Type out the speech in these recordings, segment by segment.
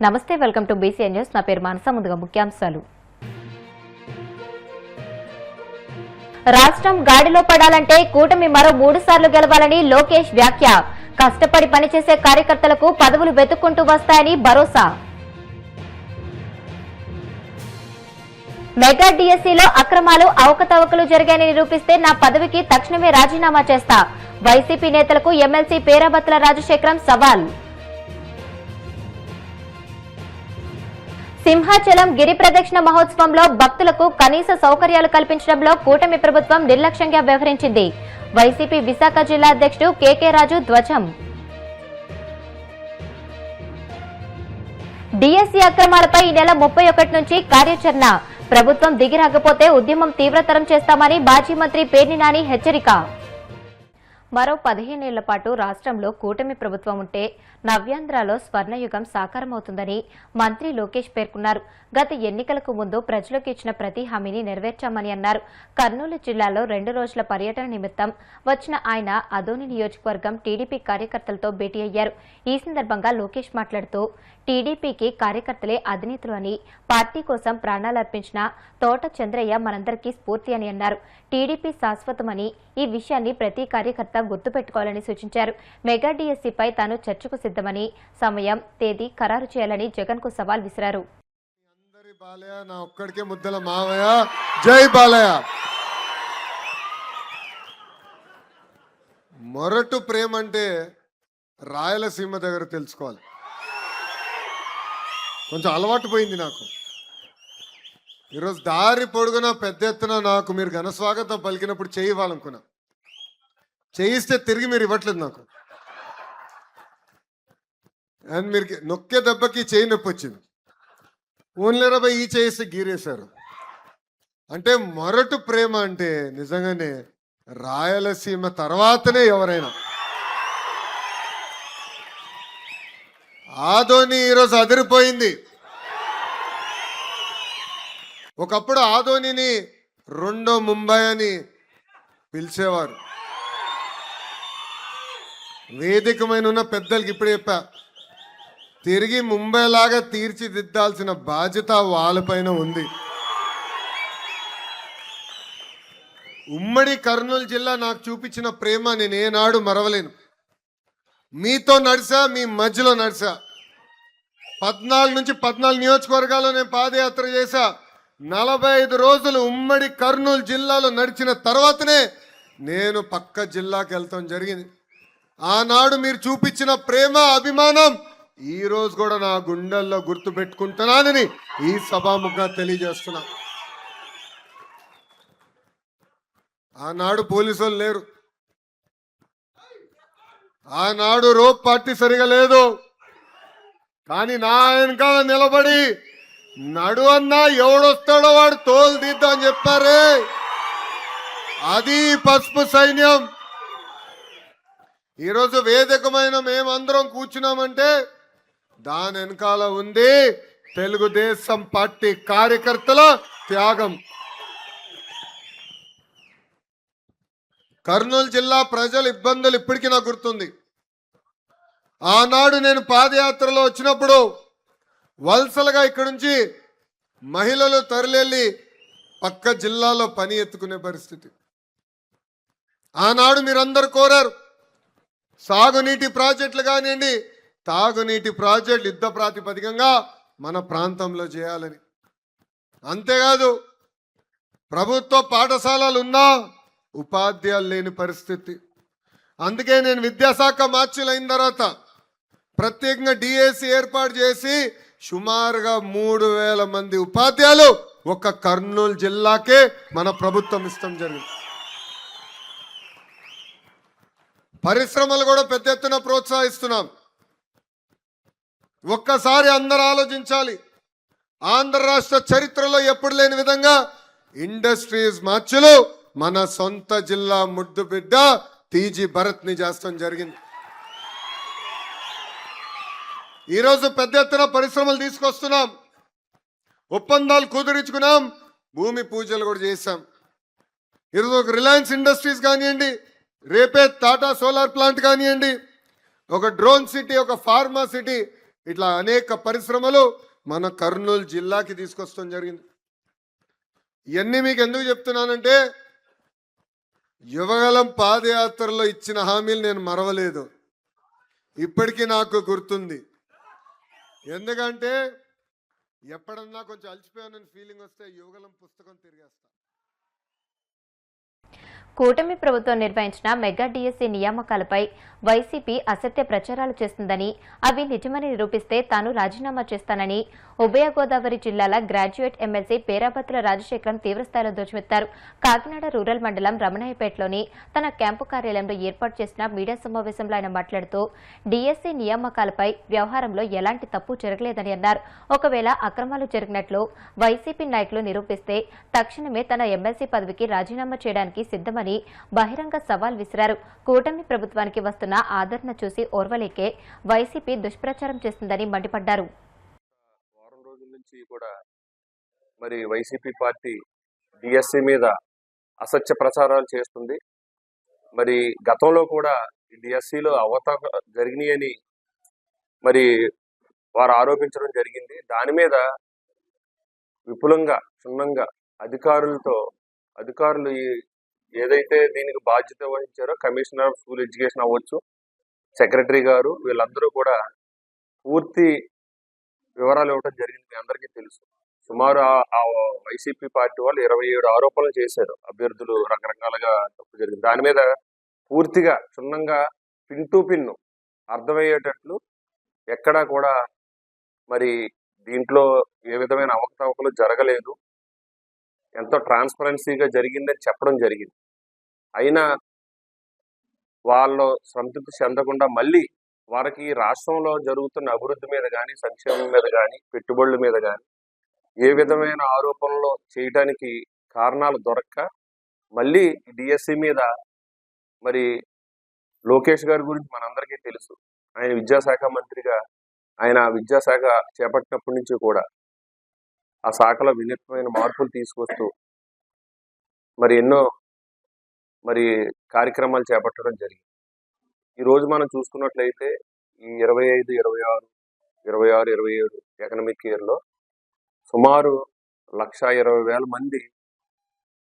నమస్తే, welcome to BCN news. నా పేరు మానస. ముందుగా ముఖ్యాంశాలు. రాష్ట్రం గాడిలో పడాలంటే కూటమి మరో 3 సార్లు గెలవాలని లోకేష్ వ్యాఖ్య. కష్టపడి పనిచేసే కార్యకర్తలకు పదవులు వెతుక్కుంటూ వస్తాయని భరోసా. మెగా డిఎస్సీలో అక్రమాలు అవకతవకలు జరిగాయని నిరూపిస్తే నా పదవికి తక్షణమే రాజీనామా చేస్తా. వైసీపీ నేతలకు ఎమ్మెల్సీ పేరాబత్తుల రాజశేఖరం సవాల్. సింహాచలం గిరి ప్రదక్షిణ మహోత్సవంలో భక్తులకు కనీస సౌకర్యాలు కల్పించడంలో కూటమి ప్రభుత్వం నిర్లక్ష్యంగా వ్యవహరించింది. వైసీపీ విశాఖ జిల్లా అధ్యక్షుడు కేకే రాజు ధ్వజం. డిఎస్సీ అక్రమాలపై ఈ నెల 31 నుంచి కార్యాచరణ. ప్రభుత్వం దిగిరాకపోతే ఉద్యమం తీవ్రతరం చేస్తామని మాజీ మంత్రి పేర్ని నాని హెచ్చరిక. మరో 15 ఏళ్ల పాటు రాష్ట్రంలో కూటమి ప్రభుత్వం ఉంటే నవ్యాంధ్రలో స్వర్ణయుగం సాకారమవుతుందని మంత్రి లోకేష్ పేర్కొన్నారు. గత ఎన్నికలకు ముందు ప్రజలకు ఇచ్చిన ప్రతి హామీని నెరవేర్చామని అన్నారు. కర్నూలు జిల్లాలో 2 రోజుల పర్యటన నిమిత్తం వచ్చిన ఆయన అదోని నియోజకవర్గం టీడీపీ కార్యకర్తలతో భేటీ అయ్యారు. ఈ సందర్భంగా లోకేష్ మాట్లాడుతూ టీడీపీకి కార్యకర్తలే అధినేతలు అని, పార్టీ కోసం ప్రాణాలర్పించిన తోట చంద్రయ్య మనందరికీ స్ఫూర్తి అని అన్నారు. టీడీపీ శాశ్వతమని, ఈ విషయాన్ని ప్రతి కార్యకర్త గుర్తుపెట్టుకోవాలని సూచించారు. మెగా డిఎస్సీపై తాను చర్చకు సిద్ధమని, సమయం, తేదీ ఖరారు చేయాలని జగన్ కు సవాల్ విసిరారు. మొరటు ప్రేమ అంటే రాయలసీమ దగ్గర తెలుసుకోవాలి. కొంచెం అలవాటు పోయింది నాకు. ఈరోజు దారి పొడుగున పెద్ద ఎత్తున నాకు మీరు ఘన స్వాగతం పలికినప్పుడు చేయాలనుకున్నా. చేయిస్తే తిరిగి మీరు ఇవ్వట్లేదు నాకు. అండ్ మీరు నొక్కే దెబ్బకి చేయి నొప్పి వచ్చింది. ఓన్లేరాబై ఈ చేయిస్తే గీరేశారు. అంటే మొరటు ప్రేమ అంటే నిజంగానే రాయలసీమ తర్వాతనే ఎవరైనా. ఆదోని ఈరోజు అదిరిపోయింది. ఒకప్పుడు ఆదోనిని రెండో ముంబై అని పిలిచేవారు. వేదికమైన ఉన్న పెద్దలకి ఇప్పుడు చెప్పా, తిరిగి ముంబై లాగా తీర్చిదిద్దాల్సిన బాధ్యత వాళ్ళపైన ఉంది. ఉమ్మడి కర్నూలు జిల్లా నాకు చూపించిన ప్రేమ నేను ఏనాడు మరవలేను. మీతో నడిచా, మీ మధ్యలో నడిచా. 14 నుంచి 14 నియోజకవర్గాల్లో నేను పాదయాత్ర చేశా. 45 రోజులు ఉమ్మడి కర్నూలు జిల్లాలో నడిచిన తర్వాతనే నేను పక్క జిల్లాకి వెళ్తాం జరిగింది. ఆనాడు మీరు చూపించిన ప్రేమ, అభిమానం ఈ రోజు కూడా నా గుండెల్లో గుర్తు పెట్టుకుంటున్నానని ఈ సభాముఖంగా తెలియజేస్తున్నా. ఆనాడు పోలీసు వాళ్ళు లేరు. ఆనాడు రోప్ పార్టీ సరిగా లేదు. కానీ నా వెనకాల నిలబడి నడు అన్నా ఎవడొస్తాడో వాడు తోలు తీద్దాం అని చెప్పారే, అది పసుపు సైన్యం. ఈరోజు వేదికమైన మేమందరం కూర్చున్నామంటే దాని వెనకాల ఉంది తెలుగుదేశం పార్టీ కార్యకర్తల త్యాగం. కర్నూలు జిల్లా ప్రజల ఇబ్బందులు ఇప్పటికీ నాకు గుర్తుంది. ఆనాడు నేను పాదయాత్రలో వచ్చినప్పుడు వలసలుగా ఇక్కడి నుంచి మహిళలు తరలి పక్క జిల్లాలో పని ఎత్తుకునే పరిస్థితి. ఆనాడు మీరందరూ కోరారు సాగునీటి ప్రాజెక్టులు కానివ్వండి, తాగునీటి ప్రాజెక్టులు యుద్ధ ప్రాతిపదికంగా మన ప్రాంతంలో చేయాలని. అంతేకాదు ప్రభుత్వ పాఠశాలలు ఉన్నా ఉపాధ్యాయులు లేని పరిస్థితి. అందుకే నేను విద్యాశాఖ మార్చిలు అయిన తర్వాత ప్రత్యేకంగా డిఎస్సి ఏర్పాటు చేసి సుమారుగా 3000 మంది ఉపాధ్యాయులు ఒక కర్నూలు జిల్లాకే మన ప్రభుత్వం ఇష్టం జరిగింది. పరిశ్రమలు కూడా పెద్ద ఎత్తున ప్రోత్సహిస్తున్నాం. ఒక్కసారి అందరూ ఆలోచించాలి. ఆంధ్ర రాష్ట్ర చరిత్రలో ఎప్పుడు లేని విధంగా ఇండస్ట్రీస్ మార్చులు మన సొంత జిల్లా ముద్దు బిడ్డ టీజీ భరత్ ని చేస్తాం జరిగింది. ఈరోజు పెద్ద ఎత్తున పరిశ్రమలు తీసుకొస్తున్నాం, ఒప్పందాలు కుదుర్చుకున్నాం, భూమి పూజలు కూడా చేశాం. ఈరోజు ఒక రిలయన్స్ ఇండస్ట్రీస్ కానివ్వండి, రేపే టాటా సోలార్ ప్లాంట్ కానివ్వండి, ఒక డ్రోన్ సిటీ, ఒక ఫార్మా సిటీ ఇట్లా అనేక పరిశ్రమలు మన కర్నూలు జిల్లాకి తీసుకొస్తాం జరిగింది. ఇవన్నీ మీకు ఎందుకు చెప్తున్నానంటే యువగలం పాదయాత్రలో ఇచ్చిన హామీలు నేను మరవలేదు, ఇప్పటికీ నాకు గుర్తుంది. ఎందుకంటే ఎప్పుడన్నా కొంచెం అలసిపోయానని ఫీలింగ్ వస్తే యువగలం పుస్తకం తిరిగేస్తా. కూటమి ప్రభుత్వం నిర్వహించిన మెగా డిఎస్సీ నియామకాలపై వైసీపీ అసత్య ప్రచారాలు చేస్తుందని, అవి నిజమని నిరూపిస్తే తాను రాజీనామా చేస్తానని ఉభయ గోదావరి జిల్లాల గ్రాడ్యుయేట్ ఎమ్మెల్సీ పేరాబత్తుల రాజశేఖరం తీవ్రస్థాయిలో ధ్వజమెత్తారు. కాకినాడ రూరల్ మండలం రమణయ్యపేటలోని తన క్యాంపు కార్యాలయంలో ఏర్పాటు చేసిన మీడియా సమావేశంలో ఆయన మాట్లాడుతూ డిఎస్సీ నియామకాలపై వ్యవహారంలో ఎలాంటి తప్పు జరగలేదని అన్నారు. ఒకవేళ అక్రమాలు జరిగినట్లు వైసీపీ నాయకులు నిరూపిస్తే తక్షణమే తన ఎమ్మెల్సీ పదవికి రాజీనామా చేయడానికి సిద్దమని బహిరంగ సవాల్ విసిరారు. కూటమి ప్రభుత్వానికి వస్తున్న ఆదరణ చూసి ఓర్వలేకే వైసీపీ దుష్ప్రచారం చేస్తుందని మండిపడ్డారు. వారం రోజుల నుంచి కూడా మరి వైసీపీ పార్టీ డిఎస్సి మీద అసత్య ప్రచారాలు చేస్తుంది. మరి గతంలో కూడా డిఎస్సిలో అవకతవకలు జరిగినాయని మరి వారు ఆరోపించడం జరిగింది. దాని మీద విపులంగా క్షుణ్ణంగా అధికారులు ఏదైతే దీనికి బాధ్యత వహించారో కమిషనర్ ఆఫ్ స్కూల్ ఎడ్యుకేషన్ అవ్వచ్చు, సెక్రటరీ గారు, వీళ్ళందరూ కూడా పూర్తి వివరాలు ఇవ్వడం జరిగింది. మీ అందరికీ తెలుసు. సుమారు ఆ వైసీపీ పార్టీ వాళ్ళు 27 ఆరోపణలు చేశారు. అభ్యర్థులు రకరకాలుగా తప్పు జరిగింది. దాని మీద పూర్తిగా క్షుణ్ణంగా పిన్ టు పిన్ అర్థమయ్యేటట్లు ఎక్కడా కూడా మరి దీంట్లో ఏ విధమైన అవకతవకలు జరగలేదు, ఎంతో ట్రాన్స్పరెన్సీగా జరిగిందని చెప్పడం జరిగింది. అయినా వాళ్ళు సంతృప్తి చెందకుండా మళ్ళీ వారికి రాష్ట్రంలో జరుగుతున్న అభివృద్ధి మీద కానీ, సంక్షేమం మీద కానీ, పెట్టుబడుల మీద కానీ ఏ విధమైన ఆరోపణలు చేయడానికి కారణాలు దొరక్క మళ్ళీ డిఎస్సి మీద మరి లోకేష్ గారి గురించి మనందరికీ తెలుసు. ఆయన విద్యాశాఖ మంత్రిగా ఆయన విద్యాశాఖ చేపట్టినప్పటి నుంచి కూడా ఆ శాఖలో వినూత్నమైన మార్పులు తీసుకొస్తూ మరి ఎన్నో కార్యక్రమాలు చేపట్టడం జరిగింది. ఈరోజు మనం చూసుకున్నట్లయితే ఈ 25, 26, 27 ఎకనామిక్ ఇయర్లో సుమారు 1,20,000 మంది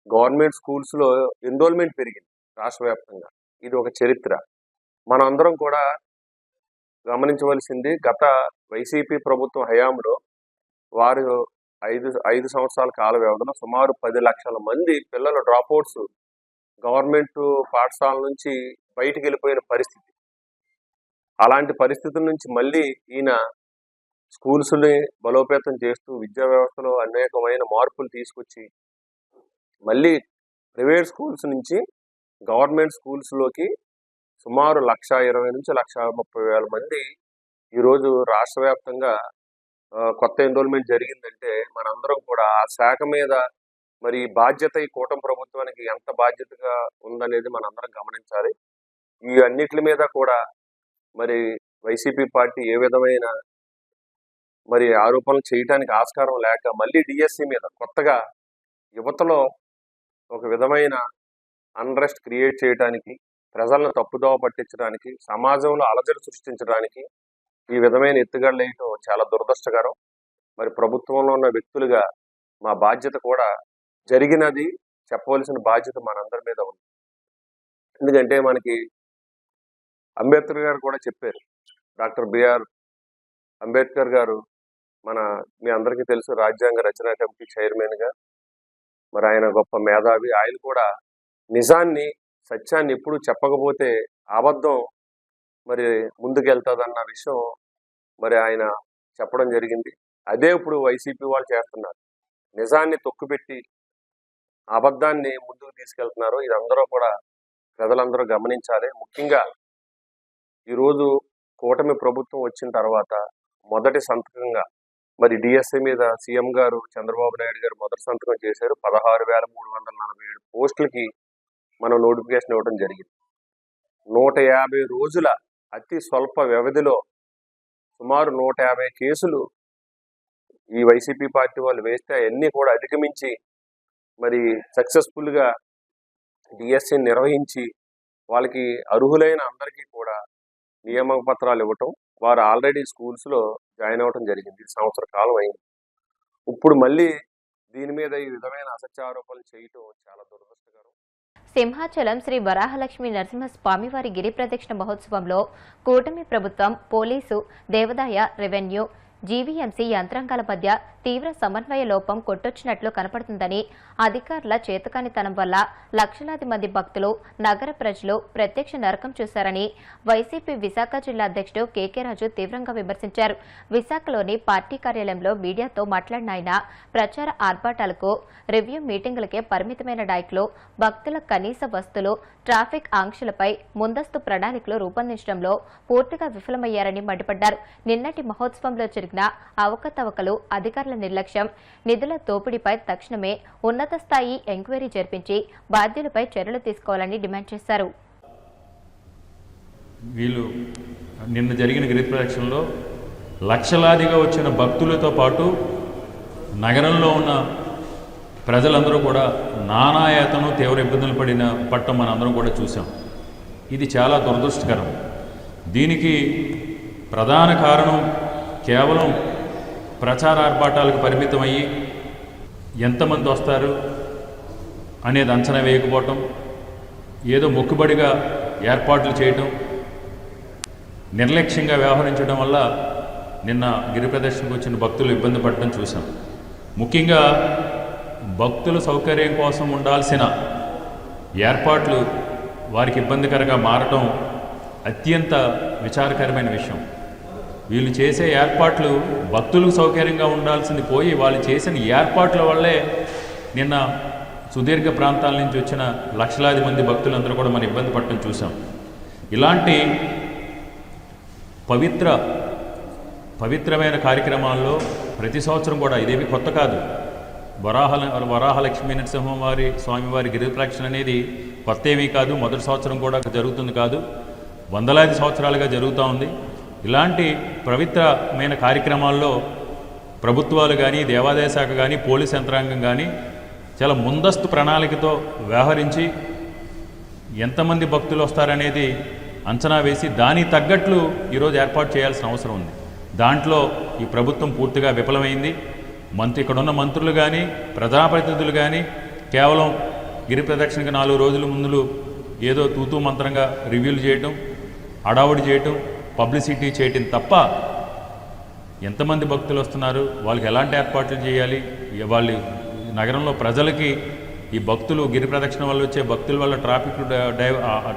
గవర్నమెంట్ స్కూల్స్లో ఎన్రోల్మెంట్ పెరిగింది రాష్ట్ర వ్యాప్తంగా. ఇది ఒక చరిత్ర. మనం అందరం కూడా గమనించవలసింది, గత వైసీపీ ప్రభుత్వం హయాంలో వారు 5 సంవత్సరాల కాల వ్యవధిలో సుమారు 10 లక్షల మంది పిల్లలు డ్రాప్అవుట్స్ గవర్నమెంట్ పాఠశాల నుంచి బయటికి వెళ్ళిపోయిన పరిస్థితి. అలాంటి పరిస్థితుల నుంచి మళ్ళీ ఈయన స్కూల్స్ని బలోపేతం చేస్తూ విద్యా వ్యవస్థలో అనేకమైన మార్పులు తీసుకొచ్చి మళ్ళీ ప్రైవేట్ స్కూల్స్ నుంచి గవర్నమెంట్ స్కూల్స్లోకి సుమారు 1,20,000 నుంచి 1,30,000 మంది ఈరోజు రాష్ట్ర వ్యాప్తంగా కొత్త ఎన్రోల్మెంట్ జరిగిందంటే మనందరం కూడా ఆ శాఖ మీద మరి బాధ్యత ఈ కూటమి ప్రభుత్వానికి ఎంత బాధ్యతగా ఉందనేది మనందరం గమనించాలి. ఈ అన్నిటి మీద కూడా మరి వైసీపీ పార్టీ ఏ విధమైన మరి ఆరోపణలు చేయడానికి ఆస్కారం లేక మళ్ళీ డిఎస్సి మీద కొత్తగా యువతలో ఒక విధమైన అన్రెస్ట్ క్రియేట్ చేయడానికి, ప్రజలను తప్పుదోవ పట్టించడానికి, సమాజంలో అలజడి సృష్టించడానికి ఈ విధమైన ఎత్తుగడలు వేయటం చాలా దురదృష్టకరం. మరి ప్రభుత్వంలో ఉన్న వ్యక్తులుగా మా బాధ్యత కూడా జరిగినది చెప్పవలసిన బాధ్యత మనందరి మీద ఉంది. ఎందుకంటే మనకి అంబేద్కర్ గారు కూడా చెప్పారు. డాక్టర్ బిఆర్ అంబేద్కర్ గారు మీ అందరికీ తెలుసు, రాజ్యాంగ రచనా కమిటీ చైర్మన్గా మరి ఆయన గొప్ప మేధావి. ఆయన కూడా నిజాన్ని, సత్యాన్ని ఎప్పుడు చెప్పకపోతే అబద్ధం మరి ముందుకెళ్తుందన్న విషయం మరి ఆయన చెప్పడం జరిగింది. అదే ఇప్పుడు వైసీపీ వాళ్ళు చేస్తున్నారు. నిజాన్ని తొక్కుపెట్టి అబద్ధాన్ని ముందుకు తీసుకెళ్తున్నారు. ఇది అందరూ కూడా ప్రజలందరూ గమనించాలి. ముఖ్యంగా ఈరోజు కూటమి ప్రభుత్వం వచ్చిన తర్వాత మొదటి సంతకంగా మరి డిఎస్సి మీద సీఎం గారు చంద్రబాబు నాయుడు గారు మొదటి సంతకం చేశారు. 16,347 పోస్టులకి మనం నోటిఫికేషన్ ఇవ్వడం జరిగింది. 150 రోజుల అతి స్వల్ప వ్యవధిలో సుమారు 150 కేసులు ఈ వైసీపీ పార్టీ వాళ్ళు వేస్తే అవన్నీ కూడా అధిగమించి మరి సక్సెస్ఫుల్గా డిఎస్సిని నిర్వహించి వాళ్ళకి అర్హులైన అందరికీ కూడా నియామక పత్రాలు ఇవ్వటం వారు ఆల్రెడీ స్కూల్స్లో జాయిన్ అవ్వడం జరిగింది. సంవత్సర కాలం అయింది. ఇప్పుడు మళ్ళీ దీని మీద ఈ విధమైన అసత్యారోపణలు చేయటం చాలా దురదృష్టకరం. సింహాచలం శ్రీ వరాహలక్ష్మి నరసింహస్వామివారి గిరి ప్రదక్షిణ మహోత్సవంలో కూటమి ప్రభుత్వం, పోలీసు, దేవాదాయ, రెవెన్యూ, జీవీఎంసీ యంత్రాంగాల మధ్య తీవ్ర సమన్వయ లోపం కొట్టొచ్చినట్లు కనపడుతుందని, అధికారుల చేతకానితనం వల్ల లక్షలాది మంది భక్తులు, నగర ప్రజలు ప్రత్యక్ష నరకం చూశారని వైసీపీ విశాఖ జిల్లా అధ్యక్షుడు కేకే రాజు తీవ్రంగా విమర్శించారు. విశాఖలోని పార్టీ కార్యాలయంలో మీడియాతో మాట్లాడిన ఆయన, ప్రచార ఆర్భాటాలకు, రివ్యూ మీటింగులకే పరిమితమైన నాయకులు భక్తుల కనీస వస్తువులు, ట్రాఫిక్ ఆంక్షలపై ముందస్తు ప్రణాళికలు రూపొందించడంలో పూర్తిగా విఫలమయ్యారని మండిపడ్డారు. నిన్నటి మహోత్సవంలో జరిగిన అవకతవకలు, అధికారుల నిర్లక్ష్యం, నిధుల దోపిడీపై తక్షణమే ఉన్నత స్థాయి ఎంక్వైరీ జరిపించి బాధ్యులపై చర్యలు తీసుకోవాలని డిమాండ్ చేశారు. వీళ్ళు నిన్న జరిగిన గిరి ప్రదక్షిణలో లక్షలాదిగా వచ్చిన భక్తులతో పాటు నగరంలో ఉన్న ప్రజలందరూ కూడా నానాయాతను తీవ్ర ఇబ్బందులు పడటం మనందరం కూడా చూసాం. ఇది చాలా దురదృష్టకరం. దీనికి ప్రధాన కారణం కేవలం ప్రచార ఆర్భాటాలకు పరిమితమయ్యి ఎంతమంది వస్తారు అనేది అంచనా వేయకపోవటం, ఏదో మొక్కుబడిగా ఏర్పాట్లు చేయటం, నిర్లక్ష్యంగా వ్యవహరించడం వల్ల నిన్న గిరి ప్రదర్శనకు వచ్చిన భక్తులు ఇబ్బంది పడటం చూసాం. ముఖ్యంగా భక్తుల సౌకర్యం కోసం ఉండాల్సిన ఏర్పాట్లు వారికి ఇబ్బందికరంగా మారటం అత్యంత విచారకరమైన విషయం. వీళ్ళు చేసే ఏర్పాట్లు భక్తులకు సౌకర్యంగా ఉండాల్సింది పోయి వాళ్ళు చేసిన ఏర్పాట్ల వల్లే నిన్న సుదీర్ఘ ప్రాంతాల నుంచి వచ్చిన లక్షలాది మంది భక్తులందరూ కూడా మనం ఇబ్బంది పడటం చూసాం. ఇలాంటి పవిత్రమైన కార్యక్రమాల్లో ప్రతి సంవత్సరం కూడా, ఇదేమి కొత్త కాదు, వరాహలక్ష్మీ నరసింహవారి స్వామివారి గిరి ప్రదక్షిణ అనేది కొత్త ఏమీ కాదు. మొదటి సంవత్సరం కూడా జరుగుతుంది కాదు, వందలాది సంవత్సరాలుగా జరుగుతూ ఉంది. ఇలాంటి పవిత్రమైన కార్యక్రమాల్లో ప్రభుత్వాలు కానీ, దేవాదాయ శాఖ కానీ, పోలీస్ యంత్రాంగం కానీ చాలా ముందస్తు ప్రణాళికతో వ్యవహరించి ఎంతమంది భక్తులు వస్తారనేది అంచనా వేసి దానికి తగ్గట్లు ఈరోజు ఏర్పాటు చేయాల్సిన అవసరం ఉంది. దాంట్లో ఈ ప్రభుత్వం పూర్తిగా విఫలమైంది. ఇక్కడున్న మంత్రులు కానీ, ప్రజాప్రతినిధులు కానీ కేవలం గిరి ప్రదక్షిణకి 4 రోజుల ముందు ఏదో తూతూ మంత్రంగా రివ్యూలు చేయటం, హడావుడి చేయటం, పబ్లిసిటీ చేయటం తప్ప ఎంతమంది భక్తులు వస్తున్నారు, వాళ్ళకి ఎలాంటి ఏర్పాట్లు చేయాలి, వాళ్ళు నగరంలో ప్రజలకి ఈ భక్తులు గిరి ప్రదక్షిణ వల్ల వచ్చే భక్తుల వల్ల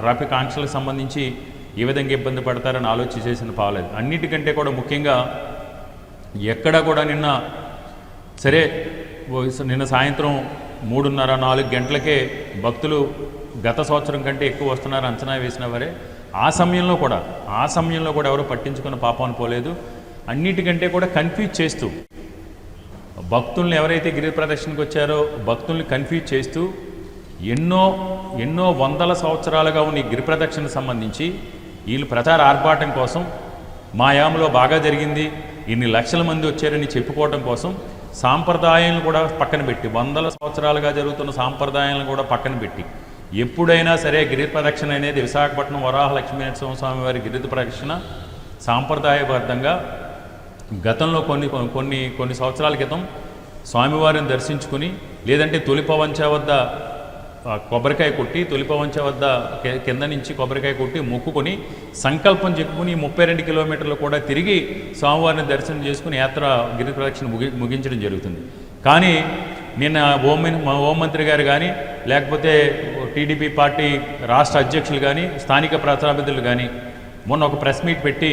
ట్రాఫిక్ ఆంక్షలకు సంబంధించి ఏ విధంగా ఇబ్బంది పడతారని ఆలోచన చేసిన పాలేదు. అన్నిటికంటే కూడా ముఖ్యంగా ఎక్కడ కూడా నిన్న సాయంత్రం 3:30-4 గంటలకే భక్తులు గత సంవత్సరం కంటే ఎక్కువ వస్తున్నారు అంచనా వేసిన వారే ఆ సమయంలో కూడా ఎవరు పట్టించుకున్న పాపాన్ని పోలేదు. అన్నిటికంటే కూడా కన్ఫ్యూజ్ చేస్తూ భక్తుల్ని, ఎవరైతే గిరి ప్రదక్షిణకు వచ్చారో భక్తుల్ని కన్ఫ్యూజ్ చేస్తూ ఎన్నో వందల సంవత్సరాలుగా ఉన్న ఈ గిరి ప్రదక్షిణకు సంబంధించి వీళ్ళు ప్రచార ఆర్భాటం కోసం, మా యామలో బాగా జరిగింది, ఇన్ని లక్షల మంది వచ్చారని చెప్పుకోవడం కోసం సాంప్రదాయాలను కూడా పక్కన పెట్టి, వందల సంవత్సరాలుగా జరుగుతున్న సాంప్రదాయాలను కూడా పక్కన పెట్టి, ఎప్పుడైనా సరే గిరి ప్రదక్షిణ అనేది విశాఖపట్నం వరాహలక్ష్మీ నరసింహస్వామి వారి గిరి ప్రదక్షిణ సాంప్రదాయబద్ధంగా గతంలో కొన్ని సంవత్సరాల క్రితం స్వామివారిని దర్శించుకుని, లేదంటే తొలిపవంచ వద్ద కొబ్బరికాయ కొట్టి, తొలిపవంచ వద్ద కింద నుంచి కొబ్బరికాయ కొట్టి మొక్కుకొని సంకల్పం చెప్పుకుని 32 కిలోమీటర్లు కూడా తిరిగి స్వామివారిని దర్శనం చేసుకుని యాత్ర గిరి ప్రదక్షిణ ముగించడం జరుగుతుంది. కానీ నిన్న హోంమంత్రి గారు కానీ, లేకపోతే టీడీపీ పార్టీ రాష్ట్ర అధ్యక్షులు కానీ, స్థానిక ప్రజాప్రతినిధులు కానీ మొన్న ఒక ప్రెస్ మీట్ పెట్టి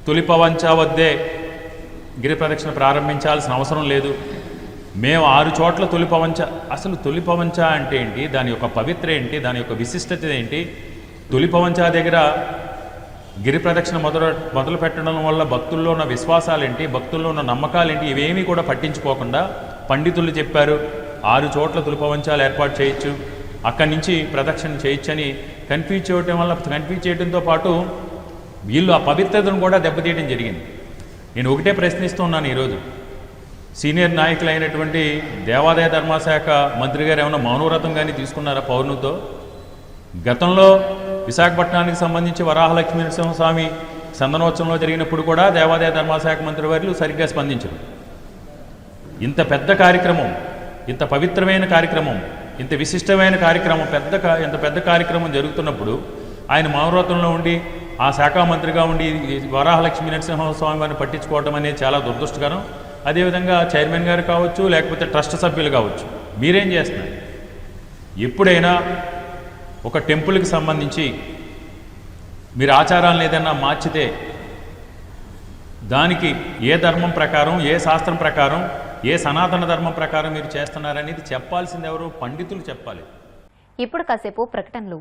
తొలిపవంచ వద్దే గిరి ప్రదక్షిణ ప్రారంభించాల్సిన అవసరం లేదు, మేము 6 చోట్ల తొలిపవంచ, అసలు తొలిపవంచ అంటే ఏంటి, దాని యొక్క పవిత్ర ఏంటి, దాని యొక్క విశిష్టత ఏంటి, తొలిపవంచ దగ్గర గిరి ప్రదక్షిణ మొదలు పెట్టడం వల్ల భక్తుల్లో ఉన్న విశ్వాసాలు ఏంటి, భక్తుల్లో ఉన్న నమ్మకాలు ఏంటి, ఇవేమీ కూడా పట్టించుకోకుండా పండితులు చెప్పారు 6 చోట్ల తొలిపవంచాలు ఏర్పాటు చేయొచ్చు, అక్కడి నుంచి ప్రదక్షిణ చేయొచ్చని కన్ఫ్యూజ్ చేయడంతో పాటు వీళ్ళు ఆ పవిత్రతను కూడా దెబ్బతీయడం జరిగింది. నేను ఒకటే ప్రశ్నిస్తున్నాను, ఈరోజు సీనియర్ నాయకులైనటువంటి దేవాదాయ ధర్మశాఖ మంత్రి గారు ఏమైనా మౌనవ్రతం కానీ తీసుకున్నారా పౌర్ణమితో? గతంలో విశాఖపట్నానికి సంబంధించి వరాహలక్ష్మీ నరసింహస్వామి సందనోత్సవంలో జరిగినప్పుడు కూడా దేవాదాయ ధర్మాశాఖ మంత్రి వర్యులు సరిగ్గా స్పందించరు. ఇంత పెద్ద కార్యక్రమం, ఇంత పవిత్రమైన కార్యక్రమం, ఇంత విశిష్టమైన కార్యక్రమం, ఇంత పెద్ద కార్యక్రమం జరుగుతున్నప్పుడు ఆయన మౌనవ్రతంలో ఉండి ఆ శాఖ మంత్రిగా ఉండి వరాహలక్ష్మీ నరసింహస్వామి వారిని పట్టించుకోవడం అనేది చాలా దురదృష్టకరం. అదేవిధంగా చైర్మన్ గారు కావచ్చు, లేకపోతే ట్రస్ట్ సభ్యులు కావచ్చు, మీరేం చేస్తున్నారు? ఎప్పుడైనా ఒక టెంపుల్కి సంబంధించి మీరు ఆచారాలను ఏదైనా మార్చితే దానికి ఏ ధర్మం ప్రకారం, ఏ శాస్త్రం ప్రకారం, ఏ సనాతన ధర్మం ప్రకారం మీరు చేస్తున్నారనేది చెప్పాల్సింది ఎవరు? పండితులు చెప్పాలి. ఇప్పుడు కాసేపు ప్రకటనలు.